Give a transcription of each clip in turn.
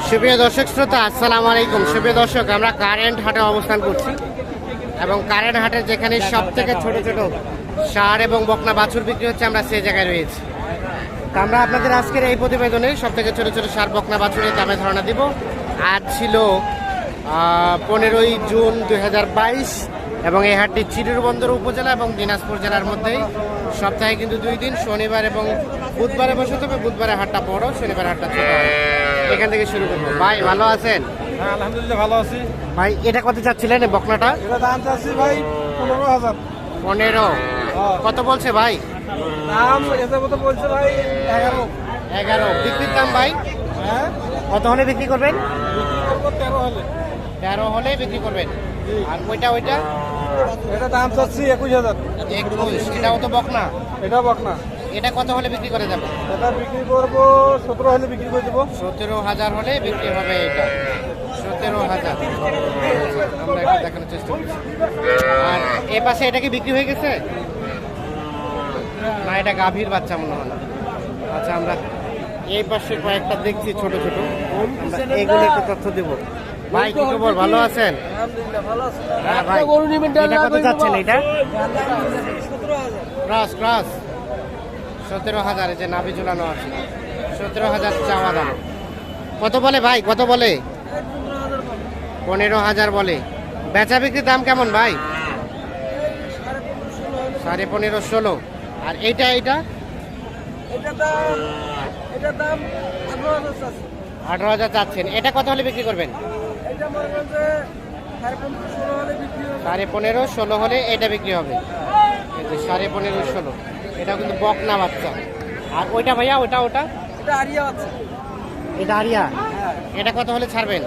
সুপ্রিয় দর্শক শ্রোতা, আসসালামু আলাইকুম। সুপ্রিয় দর্শক, আমরা কারেন্ট হাটে অবস্থান করছি এবং কারেন্ট হাটে যেখানে সব থেকে ছোট ছোট ষাঁড় এবং বকনা বাছুর বিক্রি হচ্ছে, আমরা সেই জায়গায় রয়েছি। তো আমরা আপনাদের আজকের এই প্রতিবেদনে সব থেকে ছোট ছোট ষাঁড় বকনা বাছুরের দামে ধারণা দিব। আজ ছিল 15ই জুন 2022 এবং এই হাটটি চিরুরবন্দর উপজেলা এবং দিনাজপুর জেলার মধ্যেই। সপ্তাহে কিন্তু 2 দিন, শনিবার এবং বুধবারে বসে, তবে বুধবারে হাটটা বড়, শনিবার হাটটা ছোট হয়। এখান থেকে শুরু করবো। ভাই ভালো আছেন? হ্যাঁ, আলহামদুলিল্লাহ ভালো আছি। ভাই এটা কত চাচ্ছিলেন এই বকনাটা? এটা দাম চাচ্ছি ভাই 15,000। 15? কত বলছে ভাই? দাম এত কত বলছে ভাই 11। 11 বিক্রির দাম ভাই? হ্যাঁ, কত হলে বিক্রি করবেন? বিক্রি করবো 13 হলে। 13 হলে বিক্রি করবেন। আর ওইটা এটা দাম চাচ্ছি 21,000। 21? এটাও তো বকনা। এটা বকনা। এটা কত হলে বিক্রি করে যাবে? এটা বিক্রি করবো 17 হলে বিক্রি করে দেবো। 17,000 হলে বিক্রি হবে। এটা 17,000 আমরা একটু দেখানোর চেষ্টা করছি। আর এ পাশে এটা কি বিক্রি হয়ে গেছে না? এটা গাভীর বাচ্চা মনে হয়। আচ্ছা, আমরা এই পাশে কয়েকটা দেখছি ছোট ছোট, আমরা এগুলো একটু তথ্য দেবো। ভাই কি খবর, ভালো আছেন? আলহামদুলিল্লাহ ভালো আছে। হ্যাঁ ভাই, এটা কত চাচ্ছেন? এটা ক্রস ক্রস 17,000। এই যে নাভি ঝুলানো আছে, 17,000 চাওয়া দাম। কত বলে ভাই, কত বলে? 15,000 বলে। বেচা বিক্রির দাম কেমন ভাই? 15.5, 16। আর এইটা এইটা এটা দাম 18,000 চাচ্ছেন। এটা কত হলে বিক্রি করবেন? 15.5, 16 হলে এটা বিক্রি হবে। 15.5, 16। এটা কিন্তু বকনা বাচ্চা। আর ওইটা ভাইয়া, ওটা এটা আরিয়া আছে। এটা আরিয়া। এটা কত হলে ছাড়বেন?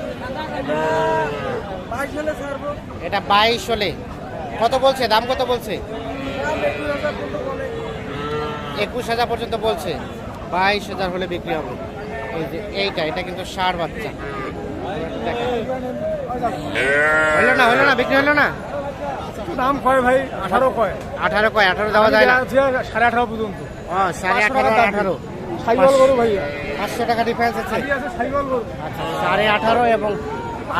22 হলে ছাড়বো। এটা 22 হলে। কত বলছে দাম, কত বলছে? 21,000 পর্যন্ত বলছে। 22,000 হলে বিক্রি হবে। এই যে এটা কিন্তু ষাঁড় বাচ্চা। হলো না বিক্রি হলো না? দাম কয় ভাই? 18 কয়। 18 কয়? 18 দেওয়া যায় না? 18.5 পর্যন্ত। 18.5, 18। সাইওয়াল গরু ভাইয়া। 500 টাকা ডিফারেন্স আছে। সাইওয়াল গরু। আচ্ছা, 18.5 এবং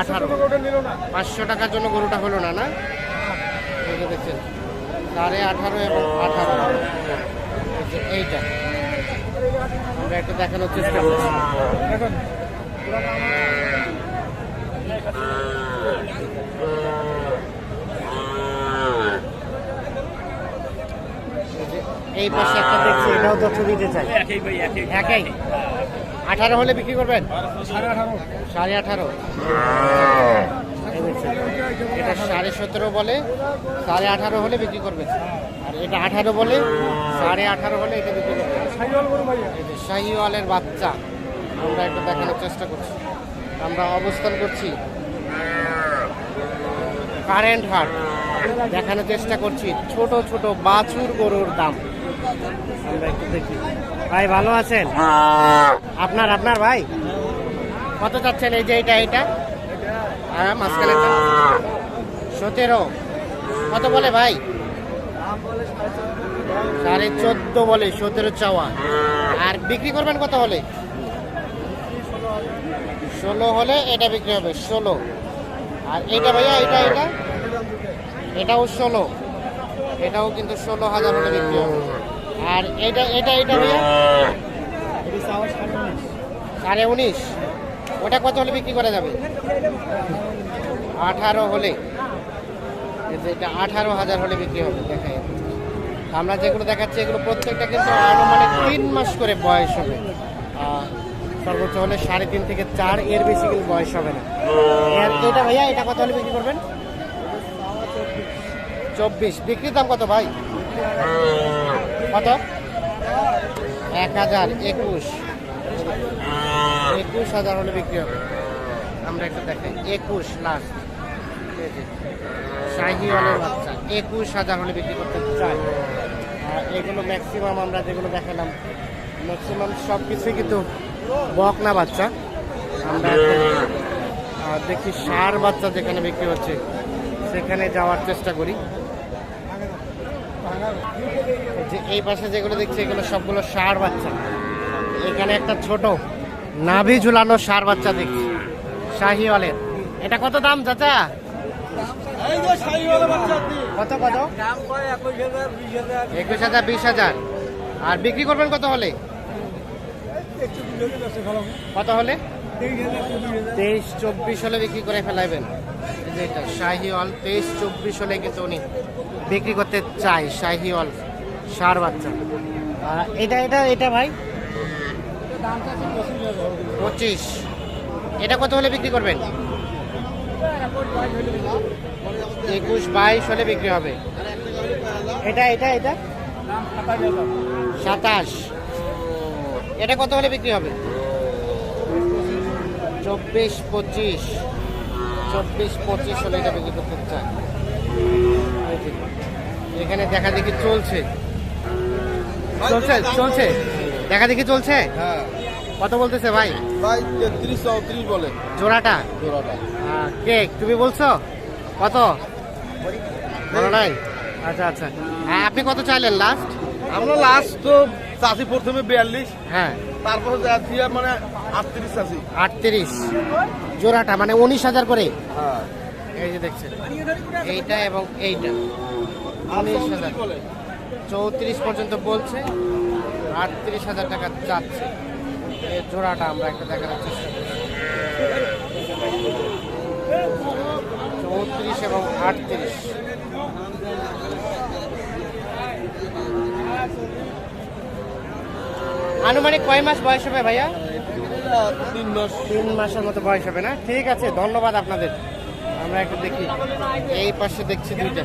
18। ওটা নিল না। 500 টাকার জন্য গরুটা হলো না, না? এই যে দেখছেন 18.5 এবং 18। এইটা আমরা একটু দেখানোর চেষ্টা করছি। দেখুন এই পাশে একটা দেখছি, এটাও তথ্য দিতে চাই। একই 18 হলে বিক্রি করবেন? 18.5। এটা 17.5 বলে, 18.5 হলে বিক্রি করবেন। আর এটা 18 বলে, 18.5 হলে এটা বিক্রি করবেন। শাহিওয়ালের বাচ্চা আমরা একটু দেখানোর চেষ্টা করছি। আমরা অবস্থান করছি কারেন্ট হাট, দেখানোর চেষ্টা করছি ছোট ছোট বাছুর গরুর দাম। আমরা একটু দেখি। ভাই ভালো আছেন? আপনার ভাই কত চাচ্ছেন? এই যে এটা হ্যাঁ, মাঝখানেরটা 17। কত বলে ভাই? 14.5 বলে, 17 চাওয়া। আর বিক্রি করবেন কত হলে? 16 হলে এটা বিক্রি হবে। 16। আর এইটা ভাইয়া, এটাও 16। এটাও কিন্তু 16,000 হলে বিক্রি হবে। আর এটা ভাইয়া 19.5। ওটা কত হলে বিক্রি করা যাবে? 18 হলে। এটা 18,000 হলে বিক্রি হবে। দেখাই, আমরা যেগুলো দেখাচ্ছি এগুলো প্রত্যেকটা কিন্তু আনুমানিক 3 মাস করে বয়স হবে। সর্বোচ্চ হলে 3.5 থেকে 4, এর বেশি কিন্তু বয়স হবে না। এটা ভাইয়া, এটা কত হলে বিক্রি করবেন? 24। বিক্রির দাম কত ভাই? কত? 1,000, 21,000 হলে বিক্রি হবে। আমরা একটু দেখাই, 21 লাস্ট। শাহিওয়ালের বাচ্চা 21,000 হলে বিক্রি করতে চাই। আর এগুলো ম্যাক্সিমাম আমরা যেগুলো দেখালাম, ম্যাক্সিমাম সব কিছুই কিন্তু বকনা বাচ্চা। আমরা দেখি ষাঁড় বাচ্চা যেখানে বিক্রি হচ্ছে সেখানে যাওয়ার চেষ্টা করি। যে এই পাশে যেগুলো দেখছি এগুলো সবগুলো ষাঁড় বাচ্চা। এখানে একটা ছোট নাভি ঝুলানো ষাঁড় বাচ্চা দেখছি শাহিওয়ালের। এটা কত দাম চাচা? কত কত? 21,000 20,000। আর বিক্রি করবেন কত হলে? কত হলে? 23-24 হলে বিক্রি করে ফেলাইবেন। যেটা শাহিওয়াল 23-24 হলে কিন্তু উনি বিক্রি করতে চাই শাহিওয়াল ষাঁড় বাচ্চা। এটা এটা এটা ভাই 25। এটা কত হলে বিক্রি করবেন? 21-22 হলে বিক্রি হবে। এটা এটা এটা 27। এটা কত হলে বিক্রি হবে? 24-25। 24-25 হলে এটা বিক্রি করতে চাই। এখানে দেখা দেখি চলছে চলছে চলছে দেখা দেখি চলছে। কত বলতেছে ভাই? ভাই 33-34 বলে জোড়াটা। কে তুমি বলছো কত? বলো নাই। আচ্ছা আচ্ছা, হ্যাঁ আপনি কত চাইলেন লাস্ট? আমরা লাস্ট তো চাষি প্রথমে 42, হ্যাঁ তারপরে মানে 38 চাষি। 38 জোড়াটা মানে 19,000 করে। হ্যাঁ এই যে দেখছেন এইটা এবং এইটা 19,000। 34 পর্যন্ত বলছে, 38,000 টাকা চাচ্ছে এই জোড়াটা। আমরা একটা দেখানোর চেষ্টা করছি। 34 এবং 38। আনুমানিক কয় মাস বয়স হবে ভাইয়া? 3 মাস। 3 মাসের মতো বয়স হবে না? ঠিক আছে, ধন্যবাদ আপনাদের। আমরা একটু দেখি এই পাশে দেখছি দুইটা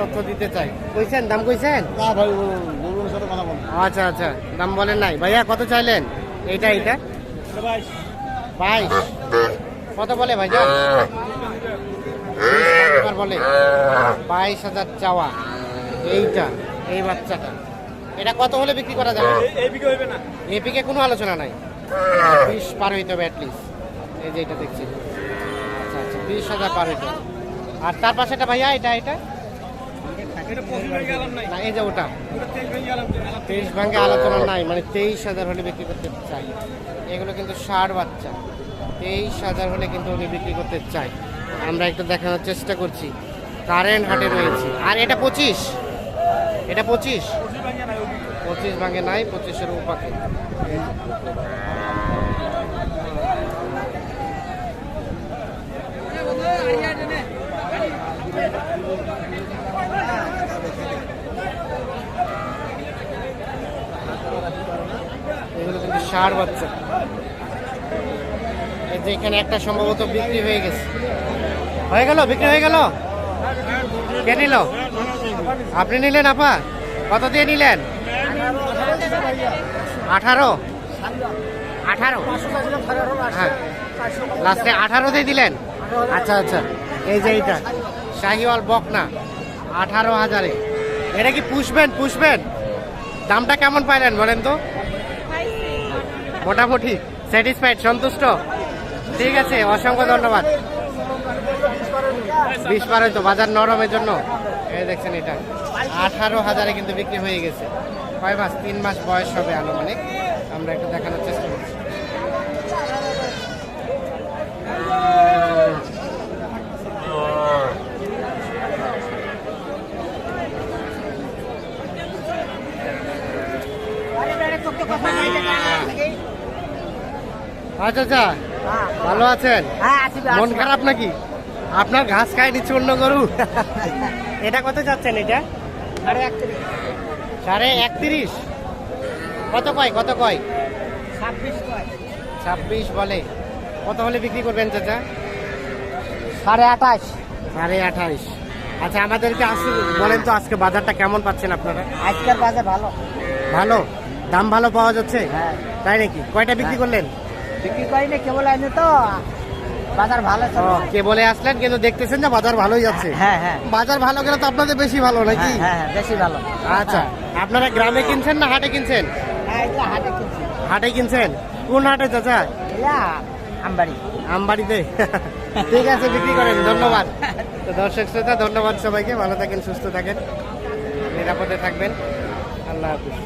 তথ্য দিতে চাই। কইছেন দাম কইছেন? না ভাই গরুর সাথে কথা বল। আচ্ছা আচ্ছা, দাম বলেন নাই। ভাইয়া কত চাইলেন? এইটা এইটা 22। কত বলে ভাইয়া? বলে 22,000 চাওয়া। এইটা এই বাচ্চাটা এটা কত হলে বিক্রি করা যাবে? এপিকে কোনো আলোচনা নাই, 20 পার হইতে হবে অ্যাটলিস্ট। এই যে এটা দেখছি, আচ্ছা আচ্ছা 20,000 পার হইতে হবে। আর তার পাশেটা ভাইয়া এটা এটা না, এই যে ওটা 23 ভাঙে আলোচনা নাই, মানে 23,000 হলে বিক্রি করতে চাই। এগুলো কিন্তু ষাঁড় বাচ্চা, 23,000 হলে কিন্তু উনি বিক্রি করতে চাই। আমরা একটু দেখানোর চেষ্টা করছি। কারেন্ট হাটে রয়েছি। আর এটা 25, এটা 25 ভাঙে নাই, 25-এর উপাকে। এগুলো কিন্তু ষাঁড় বাচ্চা। এই যে এখানে একটা সম্ভবত বিক্রি হয়ে গেছে। হয়ে গেল, বিক্রি হয়ে গেল। কে নিল? আপনি নিলেন আপা? কত দিয়ে নিলেন? 18। হ্যাঁ লাস্টে 18 দিয়ে দিলেন। আচ্ছা আচ্ছা, এই যে এইটা শাহিওয়াল বকনা 18,000-এ। এটা কি পুষবেন? দামটা কেমন পাইলেন বলেন তো? মোটামুটি স্যাটিসফাইড, সন্তুষ্ট? ঠিক আছে, অসংখ্য ধন্যবাদ। 20 পার হয়তো, বাজার নরমের জন্য। এই দেখছেন এটা 18,000-এ কিন্তু বিক্রি হয়ে গেছে। কয় মাস? 3 মাস বয়স হবে আনুমানিক। আমরা একটু দেখানোর চেষ্টা করছি। আচ্ছা আচ্ছা, ভালো আছেন? মন খারাপ নাকি? আপনার ঘাস খায় নিচ্ছে অন্য গরু। এটা কত চাচ্ছেন? এটা 31.5। কত কয়? 26 বলে। কত হলে বিক্রি করবেন চাচা? 28.5। আচ্ছা, আমাদেরকে আজকে বলেন তো আজকে বাজারটা কেমন পাচ্ছেন আপনারা? আজকের বাজার ভালো। ভালো দাম, ভালো পাওয়া যাচ্ছে? হ্যাঁ। তাই নাকি? কয়টা বিক্রি করলেন? বিক্রি করিনি, কেবল আইনি তো বাজার ভালো ও, কে বলে আসলেন, কিন্তু দেখতেছেন যে বাজার ভালোই যাচ্ছে। হ্যাঁ হ্যাঁ বাজার ভালো গেলে তো আপনাদের বেশি ভালো নাকি? হ্যাঁ বেশি ভালো। আচ্ছা, আপনারা গ্রামে কিনছেন না হাটে কিনছেন? হাটে কিনছি। হাটে কিনছেন? কোন হাটে চাচা? আমবাড়ি। আমবাড়িতে। ঠিক আছে, বিক্রি করেন। ধন্যবাদ। তো দর্শক শ্রোতা, ধন্যবাদ সবাইকে। ভালো থাকেন, সুস্থ থাকেন। নিরাপদে থাকবেন। আল্লাহ হাফিজ।